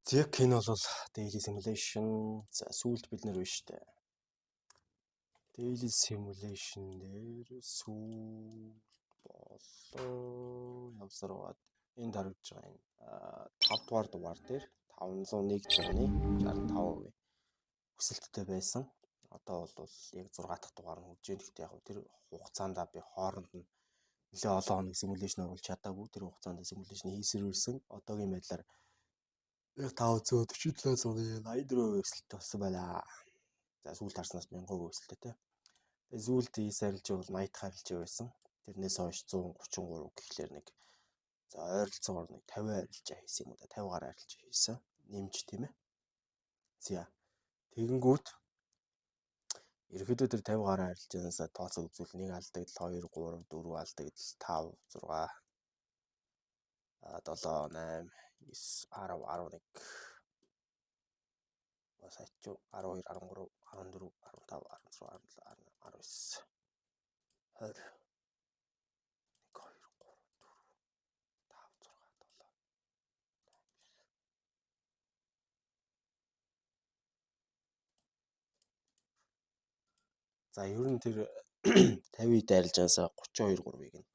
Тэг энэ бол daily simulation. За сүүлд бид нэр биш үү? Daily simulation дээр сүүл болоо явсараад энд харагдж байгаа энэ 5 дугаар дугаар дээр 501 зууны 65% өсөлттэй байсан. Одоо бол яг 6 дахь дугаар нь хүрж байна. Гэхдээ яг тэр хугацаанд би хооронд нь нэлээ олон хоног simulation оруулж чадаагүй. Тэр хугацаанд simulation хийсэрсэн. Одоогийн байдлаар 547 зууны 84% өсөлттэй болсон байна. За сүүлд харснаас 1000% өсөлттэй. Тэгээ сүүлд хийсарилж бол 80 харилж байсан. Тэрнээс хойш 133 гэхлээр нэг за ойролцоогоор нэг 50 арилжаа хийсэн юм уу да 50 гаруй арилжаа хийсэн. Нэмж тийм ээ. За тэгэнгүүт ерөөдөө тэр 50 гаруй арилжаанаас тооцоо үзвэл 1 алдагдал 2 3 4 алдагдал 5 6 7 8 9 10 11 бас ачуу 12 13 14 15 16 17 18 19 20 За ер нь тэр 50-д арилжаанаас 32 3-ыг нь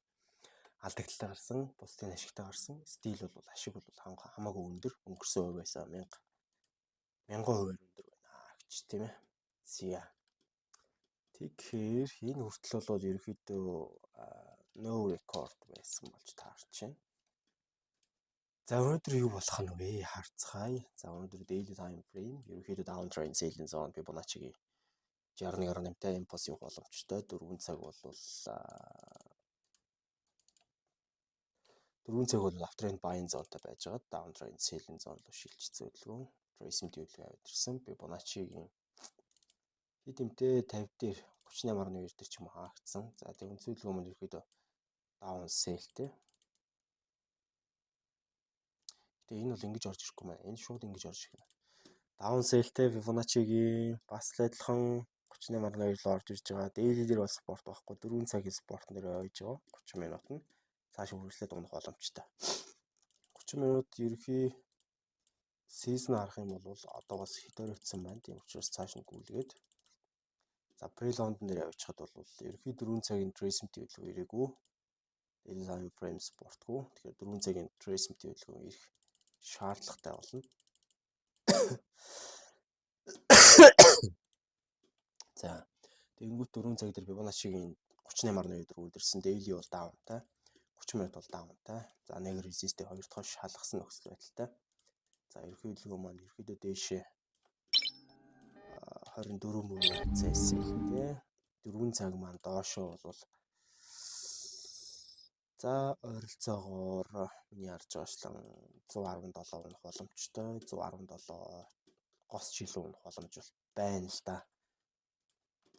алдагдaltaй гарсан, бусдын ашигтай гарсан. Стил бол ашиг бол хамаагүй өндөр, өнгөрсөн хувьяас 1000% өндөр байна гэж тийм ээ. Зя. Тэгэхээр энэ хүртэл бол ерөөхдөө no record байсан болж таарч байна. За өнөөдөр юу болох нь вэ? Харцгаая. За өнөөдөр daily time frame ерөөхдөө downtrend selling zone Fibonacci-гийн 61.8-тай импульс явах боломжтой. 4 цаг бол 4 цаг бол uptrend buying zone-тай байж байгаа. Downtrend selling zone руу шилжиж зөвлөгөө. Tracing төлөв авирсан. Fibonacci-гийн хэд юмтэй 50 дээр 38.2 дээр ч юм уу хаагдсан. За тэг үнцөлгөө мөн ерөөхдөө down sell-тэй. Гэтэ энэ бол ингэж орж ирэхгүй маань. Энэ шууд ингэж орж ирэх. Down sell-тэй Fibonacci-гийн бас л адилхан 38.2 руу орж ирж байгаа. Daily дээр бас спорт байхгүй. 4 цагийн спорт нэр ойж байгаа. 30 минут нь цааш үргэлжлээд унах боломжтой. 30 минут ерөхий season харах юм бол одоо бас хитөрөгдсөн байна. Тийм учраас цааш нь гүйлгээд за pre-london дээр явчихад бол ерөхий 4 цагийн tracing төлөв ирээгүй. Daily time frame спортгүй. Тэгэхээр 4 цагийн tracing төлөв ирэх шаардлагатай болно. За тэгэнгүүт 4 цаг дээр Fibonacci-гийн 38.2 үлдэрсэн. Daily бол downтай. 30 минут бол downтай. За нэг resist-ийг хоёр дахь шалгасан нөхцөл байдалтай. За ерөнхийдөө маань ерөнхийдөө дээшээ 24 мөрөөр зэсэлтэй. 4 цаг маань доошоо бол за ойролцоогоор миний харж байгаачлан 117 унах боломжтой. 117 гос жилийн унах боломж байна л да.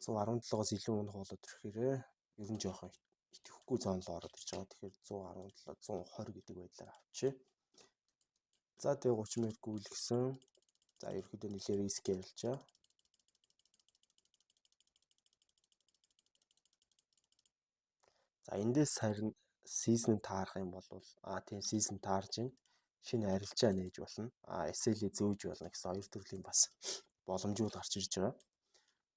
117-оос илүү унах болоод ирэхээр ер нь жоохон итгэхгүй зоон руу ороод ирж байгаа. Тэгэхээр 117 120 гэдэг байдлаар авчээ. За тэгээ 30 минут гүйлгсэн. За ерөөдөө нэлээд риск ярилчаа. За эндээс харин season таарах юм бол тийм season таарж ин шинэ арилжаа нээж болно. SL-ийг зөөж болно гэсэн хоёр төрлийн бас боломжууд гарч ирж байгаа.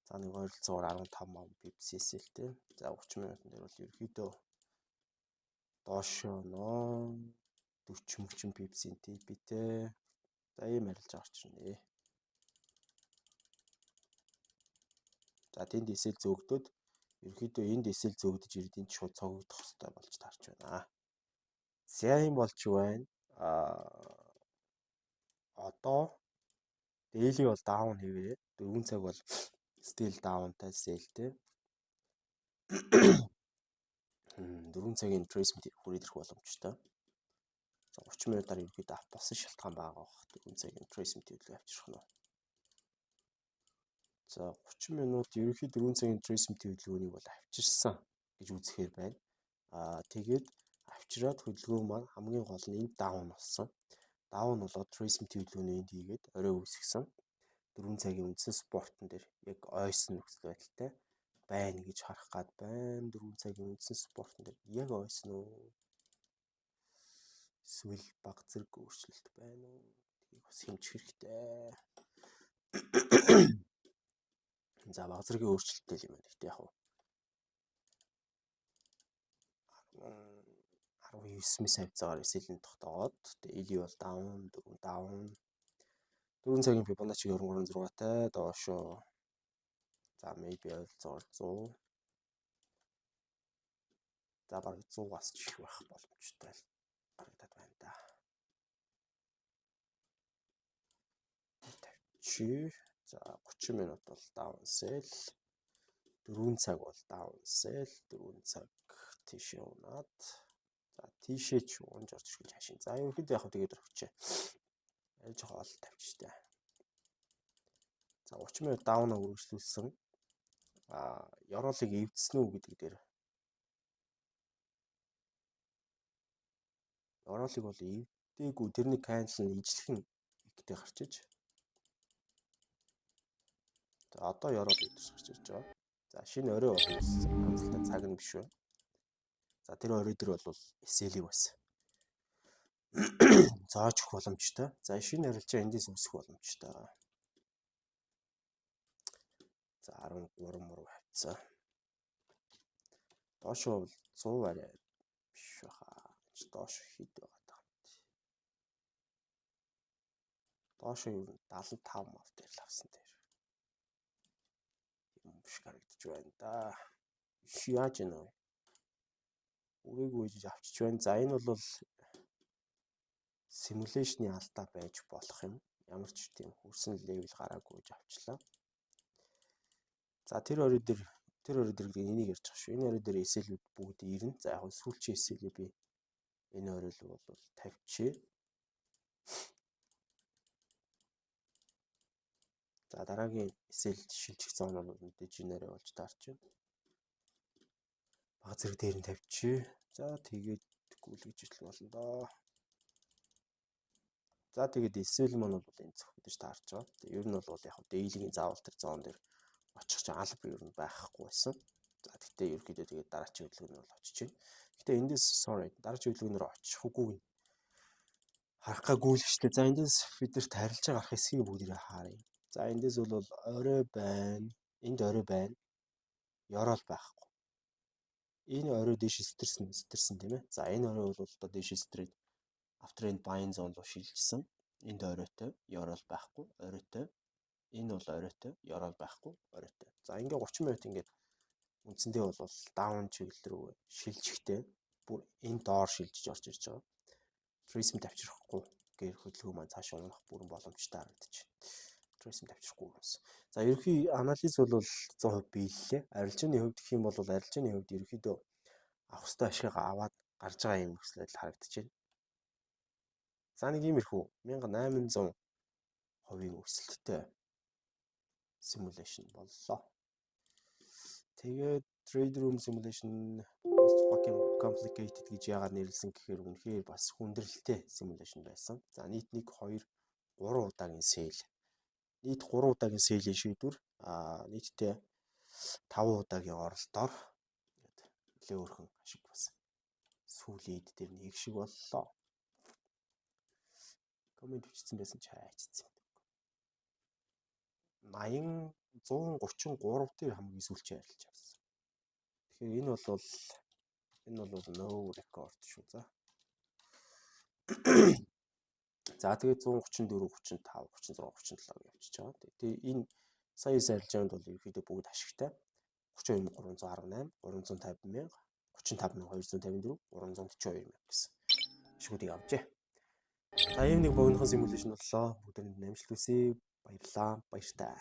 За нэг ойролцоогоор 15 pips SL-тэй. За 30 минутын дээр бол ерөөдөө доошоо нөө 40 pips-ийн TP-тэй. За ийм арилжаа гарч ирнэ. За тэнд SL зөөгдөд ерөөдөө энд SL зөөгдөж ирдийн шууд цогцох хэрэгтэй болж таарч байна. За юм болж байна. Одоо daily бол down хэвээрээ 4 цаг бол still downтай sell-тэй. 4 цагийн tracement хүрээд ирэх боломжтой. За 30 минутаар ерөөдөө авах болсон шалтгаан байгаа бох. 4 цагийн tracement төлөв авчрах нь. За 30 минут ерөөхдөө 4 цагийн tracement хөдөлгөөнийг бол авчирсан гэж үзэхээр байна. Тэгээд авчираад хөдөлгөөн маань хамгийн гол нь энд down болсон. Down болоод tracement хөдөлгөөний энд хийгээд орой үүсгэсэн. 4 цагийн үндсэн спортон дээр яг ойсон нөхцөл байдалтай байна гэж харах гад байна. 4 цагийн үндсэн спортон дээр яг ойсон уу? Эсвэл баг зэрэг өөрчлөлт байна уу? Тгийг бас хэмжих хэрэгтэй. За баг зэргийн өөрчлөлттэй юм байна. Гэхдээ яг 19 сая эсэлэн тогтоогоод daily бол даун 4 даун 4 цагийн Fibonacci 23-тай доошоо. За maybe ойролцоогоор 100. За баг 100-аас ч их байх боломжтой харагдаад байна да. Тавьчих. За 30 минут бол даун сел. 4 цаг бол даун сел. 4 цаг тийшээ унаад. За тийшээ ч унж орж ирэх хашийн. За ерөөхдөө яг тэгээд өгчээ. Яаж хоол тавьчихтай. За 30 минут даунаа үргэлжлүүлсэн. Ёроолыг эвдсэн үү гэдэг дээр. Ёроолыг бол эвдээгүй, тэрний candle нь ижлэхэн ихтэй гарч иж. За одоо ёроол эвдэж гарч ирж байгаа. За шинэ орой бол амралттай цаг нь биш байна. За тэр орой дээр бол SL-ийг бас зааж өгөх боломжтой. За шинэ арилжаа эндээс үүсэх боломжтой. За 13 мөр хавцаа. Доошоо бол 100 арай биш баха. Доош хэд байгаа даа. Доошоо ер нь 75 мав дээр л авсан дээр. Юм биш харагдаж байна да. Яаж юм бэ? Үрээгүй жиж авчиж байна. За энэ бол симуляшны алдаа байж болох юм. Ямар ч тийм хөрсөн левел гараагүй авчлаа. За тэр орой дээр энийг ярьж байгаа шүү. Энэ орой дээр SL-үүд бүгд ирнэ. За яг сүүлчийн SL-ийг би энэ орой л бол тавьчих. За дараагийн SL шилжих зон бол мэдээж энэ орой болж таарч байна. Баг зэрэг дээр нь тавьчих. За тэгээд гүйлгэж итэл болно доо. За тэгээд SL маань бол энэ зөвхөдөж таарч байгаа. Ер нь бол яг daily-гийн заавал тэр зон дээр очих чинь алба ер нь байхгүй байсан. За тэгтээ ерөөхдөө тэгээд дараачийн хөдөлгөөнөөр бол очиж байна. Гэтэ эндээс дараачийн хөдөлгөөнөөр очихгүй харах гайгүй л шүү дээ. За эндээс бид нарт харилж байгаа арах хэсгийг бүгдээ харъя. За эндээс бол орой байна. Энд орой байна. Ёроол байхгүй. Энэ орой дээш сэтэрсэн тийм ээ. За энэ орой бол одоо дээш сэтрэд after end buying zone руу шилжсэн. Энд оройтой, ёроол байхгүй, оройтой. Энэ бол оройтой, ёроол байхгүй, оройтой. За ингээ 30 минут ингээд үндсэндээ бол даун чиглэл рүү шилжихтэй бүр энэ доор шилжиж орж ирж байгаа. Трейсмент авчрахгүй гэр хөдөлгөөн маань цааш унах бүрэн боломжтой харагдаж байна. Трейсмент авчрахгүй юмс. За ерөнхий анализ бол 100% биеллээ. Арилжааны хувьд гэх юм бол арилжааны хувьд ерөнхийдөө авах ёстой ашиг аваад гарч байгаа юм хэсэл харагдаж байна. За нэг иймэрхүү 1800% өсөлттэй simulation боллоо. Тэгээд trade room simulation most fucking complicated гэж яагаад нэрлсэн гэхээр үнэхээр бас хүндрэлтэй simulation байсан. За нийт 1 2 3 удаагийн sale. Нийт 3 удаагийн sale-ийн шийдвэр нийтдээ 5 удаагийн оролтоор нэлээ өөрхөн ашиг бас сүүлийн эд дээр нэг шиг боллоо. Коммент бичсэн байсан ч хайчсан. 80 133 дээр хамгийн сүүлчээр арилж авсан. Тэгэхээр энэ бол no record шүү за. За тэгээд 134 35 36 37 явчихж байгаа. Тэгээд энэ сая арилжаанд бол ерөөхдөө бүгд ашигтай. 32,318, 350,000, 35,254, 342,000 гэсэн ашигуудыг авчээ. За ийм нэг богинохон симуляшн боллоо. Бүгдэнд амжилт хүсье. Баярлалаа. Баяртай.